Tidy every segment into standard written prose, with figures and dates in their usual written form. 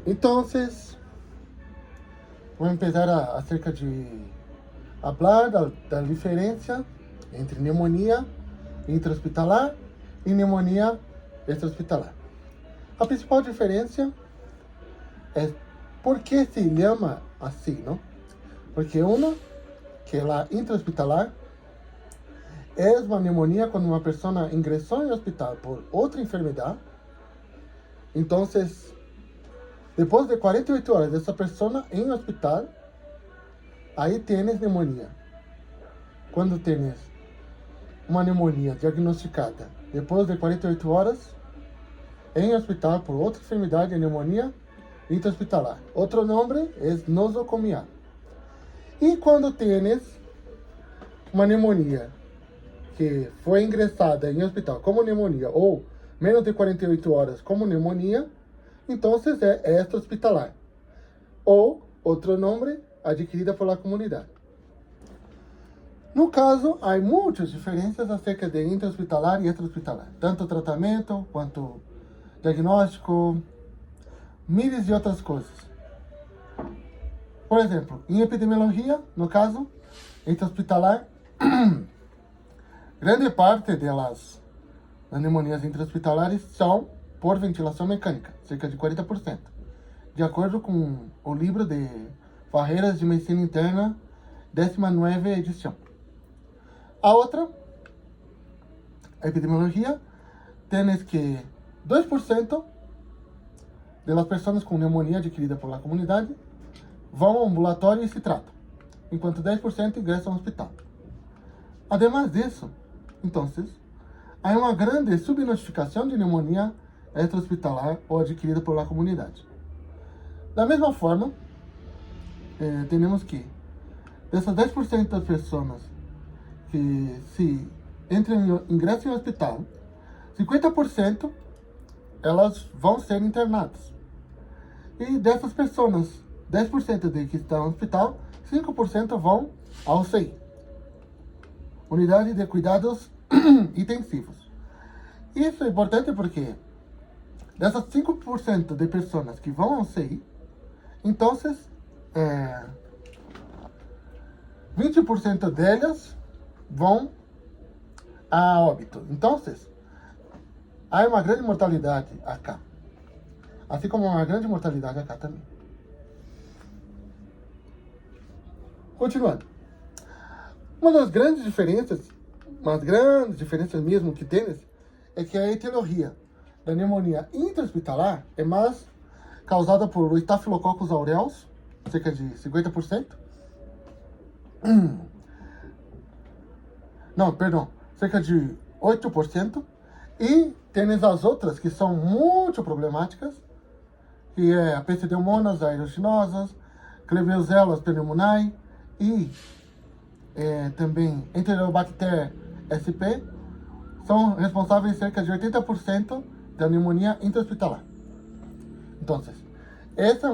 Entonces, voy a empezar acerca de hablar da diferença entre pneumonia intra-hospitalar e pneumonia extra-hospitalar. A principal diferença é por que se chama assim, não? Porque uma, que é a intra-hospitalar, é uma pneumonia quando uma pessoa ingressou em hospital por outra enfermidade. Então, depois de 48 horas dessa pessoa em hospital, aí tienes pneumonia. Quando tienes uma pneumonia diagnosticada depois de 48 horas em hospital por outra enfermidade, pneumonia intra-hospitalar. Outro nome é nosocomial. E quando tienes uma pneumonia que foi ingressada em hospital como pneumonia ou menos de 48 horas como pneumonia, então é extra-hospitalar. Ou outro nome adquirida pela comunidade. No caso, há muitas diferenças acerca de intra-hospitalar e extra-hospitalar. Tanto tratamento quanto diagnóstico, milhares de outras coisas. Por exemplo, em epidemiologia, no caso, intra-hospitalar, grande parte das pneumonias intra-hospitalares são por ventilação mecânica, cerca de 40%, de acordo com o livro de Barreiras de Medicina Interna, 19ª edição. A outra, a epidemiologia, temos que 2% das pessoas com pneumonia adquirida pela comunidade vão ao ambulatório e se tratam, enquanto 10% ingressam ao hospital. Ademais disso, então, há uma grande subnotificação de pneumonia extra-hospitalar ou adquirida pela comunidade. Da mesma forma, temos que, dessas 10% das pessoas que se ingressam em hospital, 50% elas vão ser internadas. E dessas pessoas, 10% de que estão no hospital, 5% vão ao UCI, Unidade de Cuidados Intensivos. Isso é importante porque dessas 5% de pessoas que vão ao UCI, então 20% delas vão a óbito. Então, há uma grande mortalidade acá. Assim como uma grande mortalidade acá também. Continuando. Uma das grandes diferenças mesmo que tem, é que a etiologia da pneumonia intra-hospitalar é mais causada por Staphylococcus aureus, cerca de 50%. Não, perdão, cerca de 8%. E tem as outras que são muito problemáticas, que é a Pseudomonas aeruginosa, Klebsiella pneumoniae e também Enterobacter sp, são responsáveis cerca de 80% da pneumonia intra-hospitalar. Então, esse é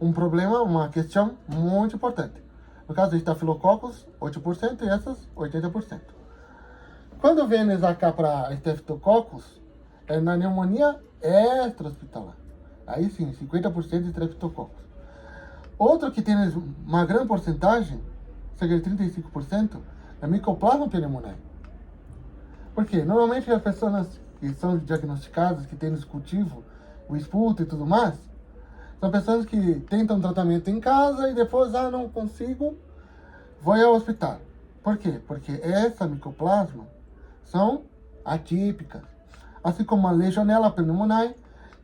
um problema, uma questão muito importante. No caso de Staphylococcus, 8% e essas, 80%. Quando vem acá para Staphylococcus, é na pneumonia extra-hospitalar. Aí sim, 50% de Staphylococcus. Outro que tem uma grande porcentagem, cerca de 35%, é Mycoplasma pneumoniae. Porque normalmente as pessoas que são diagnosticadas, que têm esse cultivo, o esputo e tudo mais, são pessoas que tentam tratamento em casa e depois, não consigo, vou ao hospital. Por quê? Porque essa micoplasma são atípicas, assim como a Legionella pneumoniae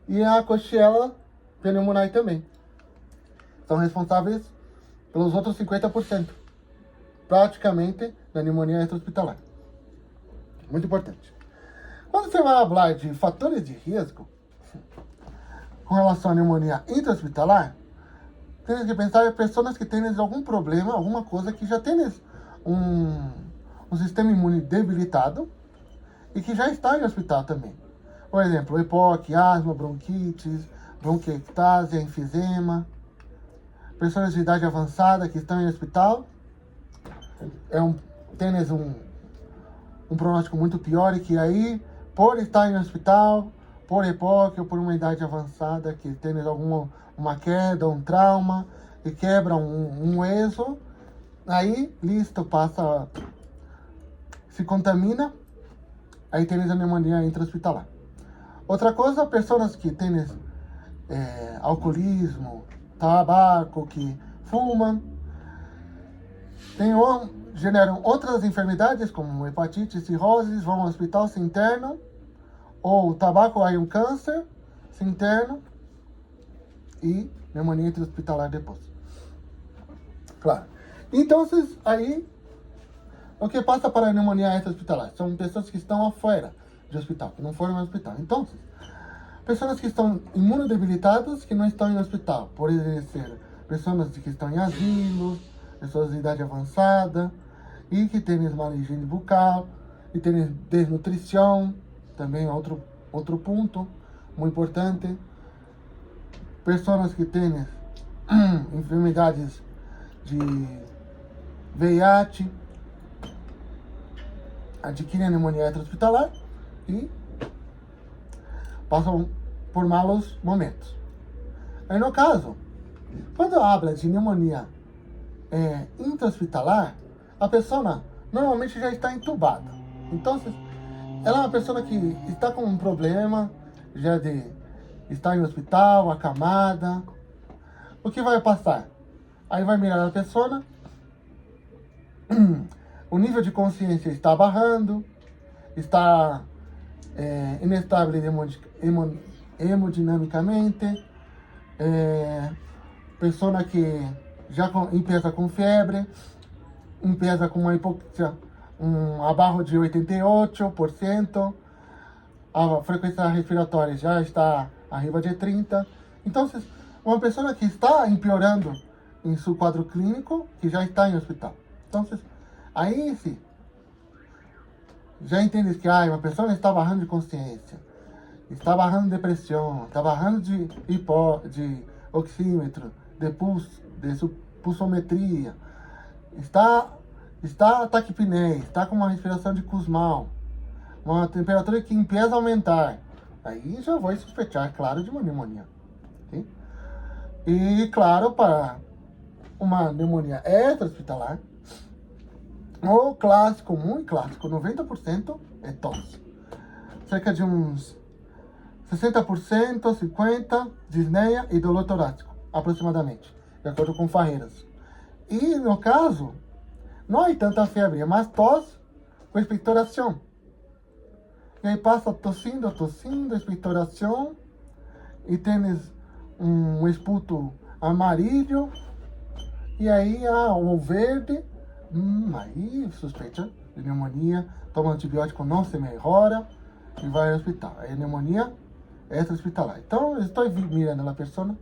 e a Coxiella pneumoniae também. São responsáveis pelos outros 50%, praticamente, da pneumonia extra-hospitalar. Muito importante. Quando você vai falar de fatores de risco com relação à pneumonia intra-hospitalar, tem que pensar em pessoas que têm algum problema, alguma coisa que já tem um sistema imune debilitado e que já está em hospital também. Por exemplo, EPOC, asma, bronquites, bronquiectasia, enfisema. Pessoas de idade avançada que estão em hospital, tem um pronóstico muito pior e que aí, por estar em hospital, por EPOC ou por uma idade avançada, que tem alguma uma queda, um trauma, e quebra um hueso, aí, listo, passa, se contamina, aí tem a pneumonia intra-hospitalar. Outra coisa, pessoas que têm alcoolismo, tabaco, que fumam, generam outras enfermidades, como hepatite, cirrose, vão ao hospital, se internam, ou o tabaco aí um câncer, se internam, e pneumonia intra-hospitalar depois. Claro. Então, aí, o que passa para a pneumonia intra-hospitalar? São pessoas que estão afuera do hospital, que não foram ao hospital. Então, pessoas que estão imunodebilitadas, que não estão em hospital. Por ser pessoas que estão em asilos, pessoas de idade avançada, e que têm má higiene bucal, e têm desnutrição, também outro ponto muito importante. Pessoas que têm enfermidades de VIH, adquirem pneumonia intra-hospitalar e passam por malos momentos. Aí, no caso, quando habla de pneumonia intra-hospitalar, a pessoa normalmente já está entubada. Então, ela é uma pessoa que está com um problema já de estar em hospital, acamada. O que vai passar? Aí vai mirar a pessoa, o nível de consciência está barrando, está inestável hemodinamicamente, pessoa que já empieza com febre, empieza com uma hipoxia, abaixo de 88%, a frequência respiratória já está acima de 30%. Então, uma pessoa que está empeorando em seu quadro clínico, que já está em hospital. Então, aí sim, já entende que uma pessoa está barrando de consciência, está barrando de depressão, está barrando de oxímetro, de pulso, de pulsometria, está taquipneia, está com uma respiração de Kussmaul, uma temperatura que empieza a aumentar. Aí já vou suspeitar, claro, de uma pneumonia. Okay? E, claro, para uma pneumonia extra-hospitalar, o clássico, muito clássico, 90% é tosse. Cerca de uns 60%, 50%, disneia e dor torácico, aproximadamente, de acordo com Farreiras. E, no caso, não há tanta febre, é mais tosse com expectoração. E aí passa tossindo, expectoração, e tens um esputo amarillo, e aí o verde, aí suspeita de pneumonia, toma antibiótico, não se melhora, e vai ao hospital. Aí pneumonia extra-hospitalar. Então, eu estou mirando a pessoa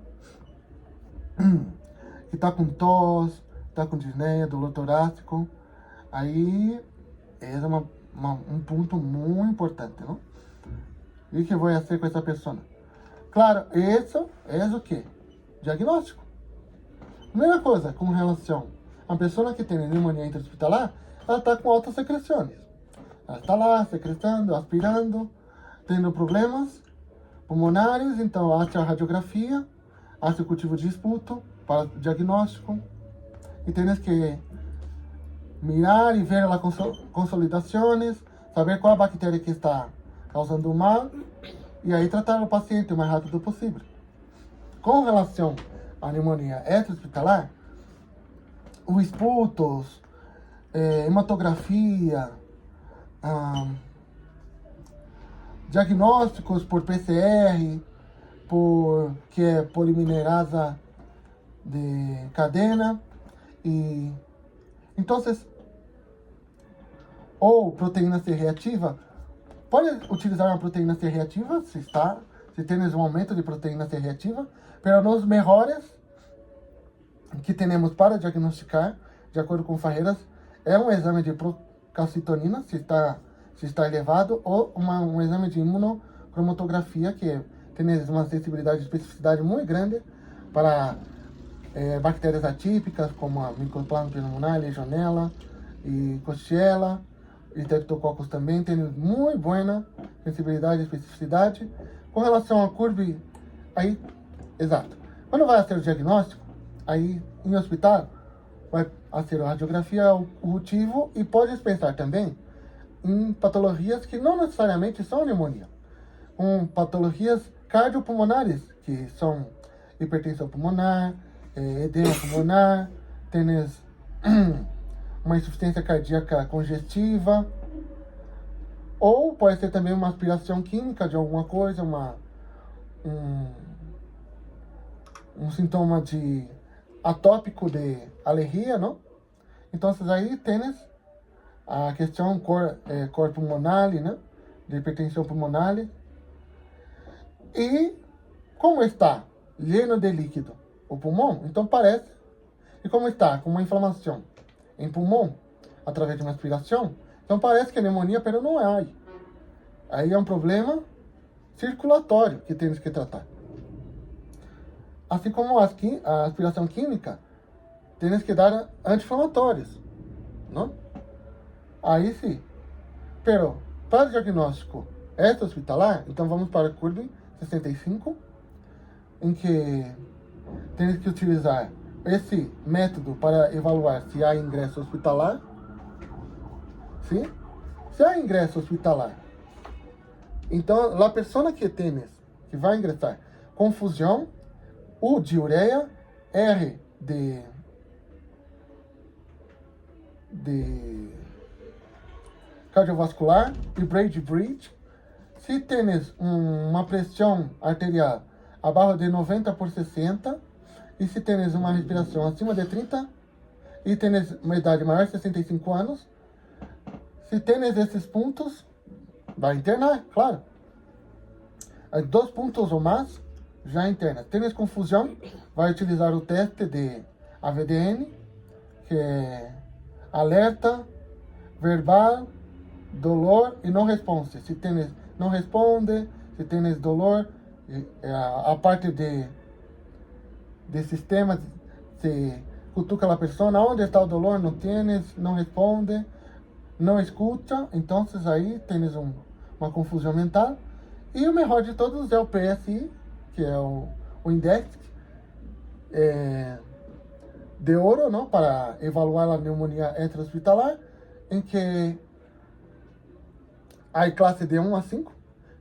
que está com tosse, está com disneia, dolor torácico. Aí, esse é um ponto muito importante, não? E o que vou fazer com essa pessoa? Claro, isso é o quê? Diagnóstico. Primeira coisa, com relação a pessoa que tem pneumonia intra-hospitalar, ela está com altas secreções. Ela está lá, secretando, aspirando, tendo problemas pulmonares, então hace a radiografia, hace o cultivo de esputo para diagnóstico, e tienes que mirar e ver as consolidações, saber qual a bactéria que está causando o mal, e aí tratar o paciente o mais rápido possível. Com relação à pneumonia extra-hospitalar, os esputos, hematografia, diagnósticos por PCR, que é polimerasa de cadena, e então, ou proteína C reativa, pode utilizar uma proteína C reativa se tem um aumento de proteína C reativa, mas nos melhores que temos para diagnosticar, de acordo com Farreiras, é um exame de procalcitonina, se está elevado, ou um exame de imunocromatografia, que tem uma sensibilidade e especificidade muito grande para bactérias atípicas, como a Mycoplasma pneumoniae, Legionella e Coxiella, e Streptococcus também tem muito boa sensibilidade e especificidade Com relação ao CURB, aí, exato. Quando vai a ser o diagnóstico, aí em hospital, vai a ser a radiografia rotivo e pode pensar também em patologias que não necessariamente são pneumonia. Com patologias cardiopulmonares, que são hipertensão pulmonar, edema pulmonar, tênis, uma insuficiência cardíaca congestiva, ou pode ser também uma aspiração química de alguma coisa, um sintoma de atópico de alergia, não? Então, aí tens a questão cor pulmonar, né? De hipertensão pulmonar. E como está lleno de líquido o pulmão, então parece, e como está com uma inflamação em pulmão, através de uma aspiração, então parece que é pneumonia, mas não é. Aí é um problema circulatório que temos que tratar. Assim como a aspiração química, temos que dar anti-inflamatórios, não? Aí sim. Pero, para o diagnóstico extra-hospitalar, então vamos para o CURB 65, em que temos que utilizar esse método para evaluar se há ingresso hospitalar. Sim? Se há ingresso hospitalar, então a pessoa que vai ingressar confusão, U de ureia, R de cardiovascular e Braid Bridge. Se tens uma pressão arterial abaixo de 90/60 e se tens uma respiração acima de 30 e tens uma idade maior de 65 anos, se tens esses pontos, vai internar, claro. 2 pontos ou mais, já interna. Tens confusão, vai utilizar o teste de AVDN, que é alerta, verbal, dolor e não responde. Se tens não responde, se tens dolor, a parte de sistema se cutuca a pessoa, onde está o dolor, não tens, não responde, não escuta, então aí tens uma confusão mental. E o melhor de todos é o PSI, que é o index de ouro, não, para evaluar a pneumonia extra-hospitalar, em que há classe de 1 a 5,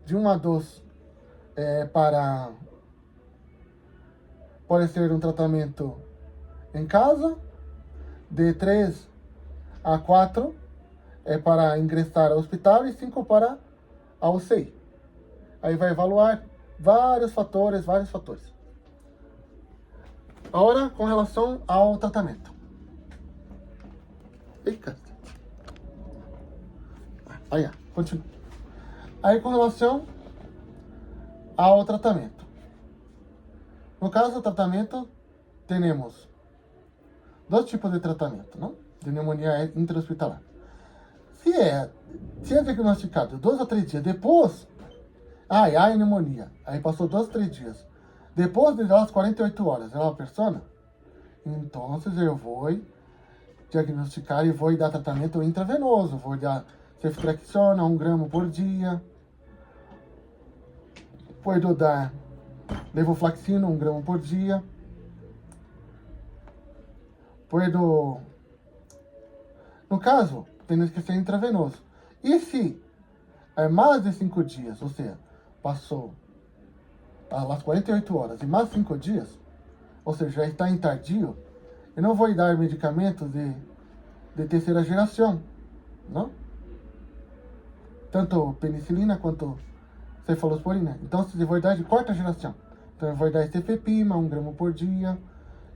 de 1 a 2 pode ser um tratamento em casa, de 3 a 4 para ingressar ao hospital e 5 para a UCI. Aí vai evaluar vários fatores. Agora, com relação ao tratamento. Eita. Aí, continua. Aí, com relação ao tratamento. No caso do tratamento, temos 2 tipos de tratamento, não? De pneumonia intra-hospitalar. Se é diagnosticado 2 a 3 dias depois, há pneumonia, aí passou 2 a 3 dias, depois das 48 horas, a pessoa, então eu vou diagnosticar e vou dar tratamento intravenoso, vou dar ceftriaxona 1 gramo por dia, pode dar levofloxacina 1 gramo por dia, no caso, tem que ser intravenoso. E se é mais de 5 dias, ou seja, passou as 48 horas e mais 5 dias, ou seja, já está em tardio, eu não vou dar medicamentos de terceira geração, não? Tanto penicilina quanto cefalosporina. Então, eu vou dar de 4ª geração. Então, eu vou dar cefepima 1 gramo por dia,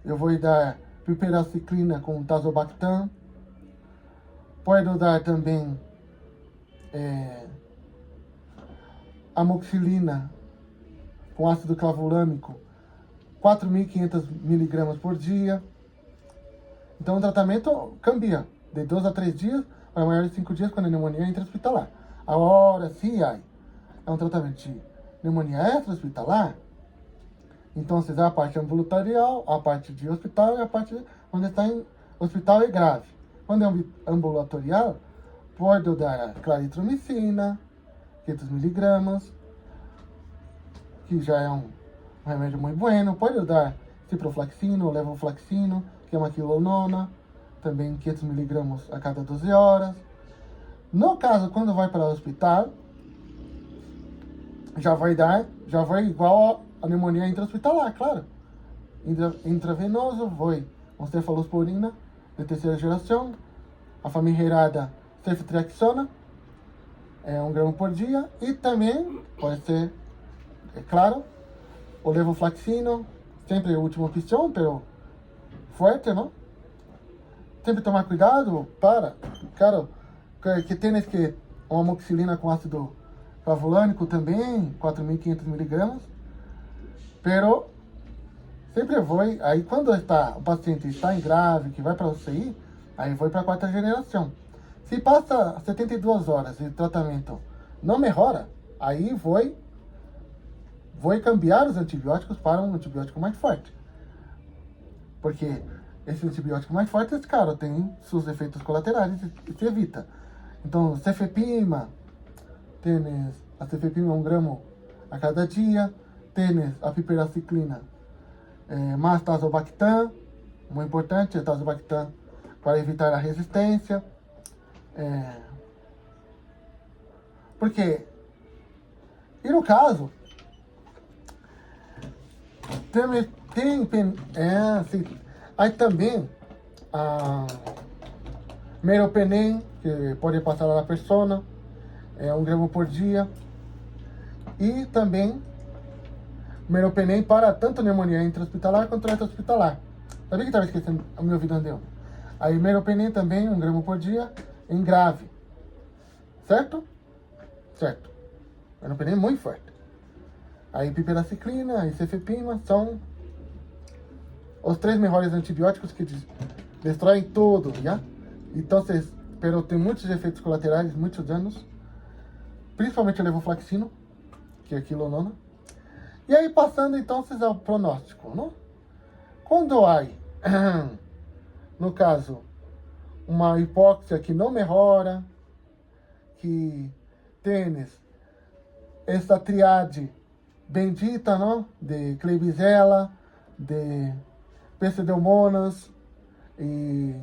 eu vou dar piperaciclina com tazobactam, pode dar também amoxicilina com ácido clavulâmico 4.500 miligramas por dia. Então o tratamento cambia de 2 a 3 dias para maior de 5 dias quando a pneumonia é intra-hospitalar. Agora, se é um tratamento de pneumonia extra-hospitalar, então há a parte ambulatorial, a parte de hospital e a parte onde está em hospital é grave. Quando é ambulatorial, pode dar claritromicina, 500 miligramas, que já é um remédio muito bueno. Pode dar ciprofloxacino, levofloxacino, que é uma quilonona, também 500 miligramas a cada 12 horas. No caso, quando vai para o hospital, já vai igual a pneumonia intra-hospitalar, claro. Intravenoso, vai uma cefalosporina de terceira geração, a famigerada ceftriaxona, 1 grama por dia, e também pode ser, é claro, o levofloxacino, sempre a última opção, pero forte, não? Sempre tomar cuidado para, claro, que tem que uma amoxicilina com ácido clavulânico também, 4.500 miligramas, pero sempre vai, aí quando o paciente está em grave, que vai para o UCI, aí vai para a 4ª geração. Se passa 72 horas de tratamento não melhora, aí vai cambiar os antibióticos para um antibiótico mais forte. Porque esse antibiótico mais forte, cara, tem seus efeitos colaterais e se evita. Então, cefepima, a cefepima 1 grama a cada dia, a piperaciclina, mais tazobactam, muito importante, a tazobactam para evitar a resistência. Porque, e no caso, aí também a meropenem, que pode passar na persona, 1 grama por dia, e também meropenem para tanto pneumonia intra-hospitalar quanto extra-hospitalar. Sabia que estava esquecendo o meu ouvido andeu? Aí meropenem também, 1 grama por dia, em grave. Certo? Certo. Meropenem muito forte. Aí piperaciclina e cefepima são os 3 melhores antibióticos que destroem tudo, já? Então, pero tem muitos efeitos colaterais, muitos danos, principalmente o levofloxacino, que é a quilonona. E aí, passando então ao pronóstico, não? Quando há, no caso, uma hipóxia que não melhora, que tem essa triade bendita, não? De Klebsiella, de Pseudomonas e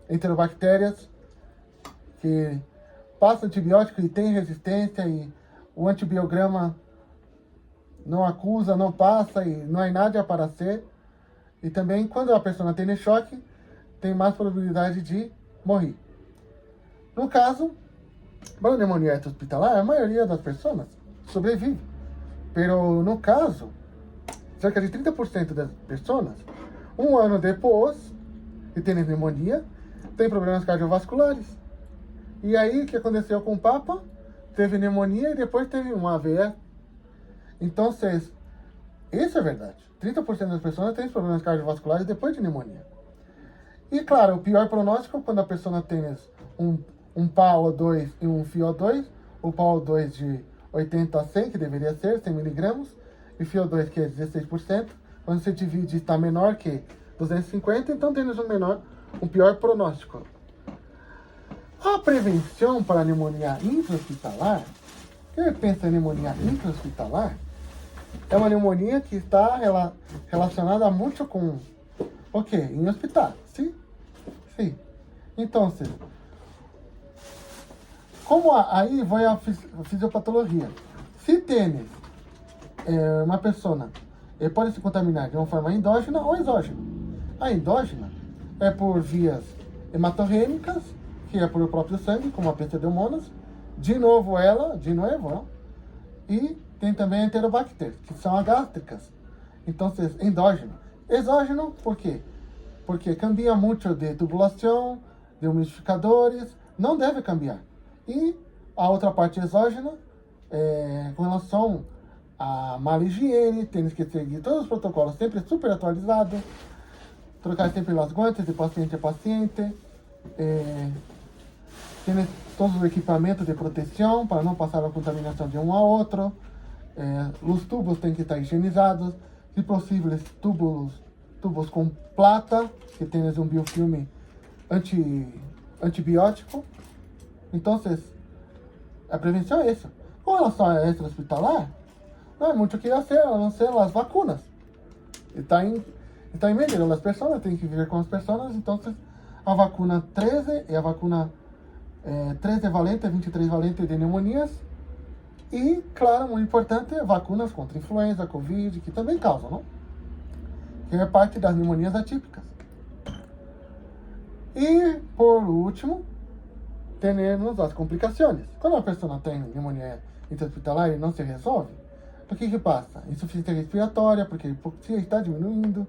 enterobactérias, que passa antibiótico e tem resistência, e o antibiograma não acusa, não passa, e não há nada a aparecer. E também, quando a pessoa tem choque, tem mais probabilidade de morrer. No caso, para a pneumonia hospitalar, a maioria das pessoas sobrevive. Pero no caso, cerca de 30% das pessoas, 1 ano depois de ter pneumonia, tem problemas cardiovasculares. E aí, o que aconteceu com o Papa? Teve pneumonia e depois teve um AVE. Então, isso é verdade. 30% das pessoas têm problemas cardiovasculares depois de pneumonia. E, claro, o pior pronóstico quando a pessoa tem um PaO2 e um FiO2, o PaO2 de 80 a 100, que deveria ser 100 miligramas, e FiO2, que é 16%. Quando você divide, está menor que 250, então temos um pior pronóstico. A prevenção para a pneumonia intra-hospitalar, quem pensa em pneumonia intra-hospitalar, é uma pneumonia que está relacionada muito com o quê? Em hospital, sim? Sim. Então, como aí vai a fisiopatologia. Se tem uma pessoa pode se contaminar de uma forma endógena ou exógena. A endógena é por vias hematorrêmicas, que é por o próprio sangue, como a Pseudomonas. De novo, e tem também a enterobacter, que são as gástricas. Então, endógeno. Exógeno, por quê? Porque cambia muito de tubulação, de umidificadores, não deve cambiar. E a outra parte exógena, com relação a má higiene, temos que seguir todos os protocolos sempre super atualizados, trocar sempre as guantes de paciente a paciente, ter todos os equipamentos de proteção para não passar a contaminação de um a outro, os tubos têm que estar higienizados, se possível, tubos com plata, que tem um biofilme antibiótico. Então, a prevenção é essa. Com relação a extra-hospitalar, no hay mucho que hacer, a no ser las vacunas. Está en medio de las personas, tem que viver com as pessoas, então a vacuna 13 é a vacuna 13 valente, 23 valente de pneumonias. E, claro, muito importante, vacunas contra influenza, Covid, que também causam, não? Que é parte das pneumonias atípicas. E, por último, temos as complicações. Quando a pessoa tem pneumonia intra-hospitalar e não se resolve, o que passa? Insuficiência respiratória, porque a hipoxia está diminuindo,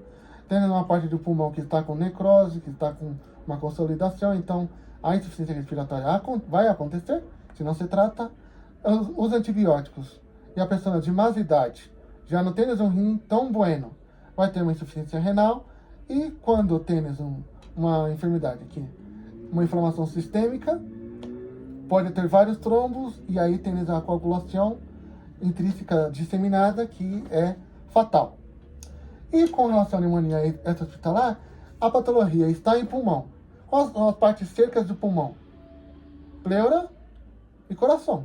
tendo uma parte do pulmão que está com necrose, que está com uma consolidação, então a insuficiência respiratória vai acontecer, se não se trata. Os antibióticos e a pessoa de mais idade já não tem um rim tão bueno, vai ter uma insuficiência renal, e quando tens uma enfermidade aqui, uma inflamação sistêmica, pode ter vários trombos, e aí tens a coagulação intrínseca disseminada, que é fatal. E com relação à pneumonia extra-hospitalar, a patologia está em pulmão. Quais são as partes cercas do pulmão? Pleura e coração.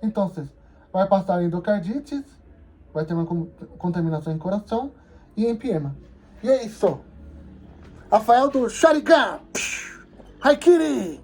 Então, vai passar endocardites, vai ter uma contaminação em coração e empiema. E é isso. Rafael do Sharingan! Haikiri!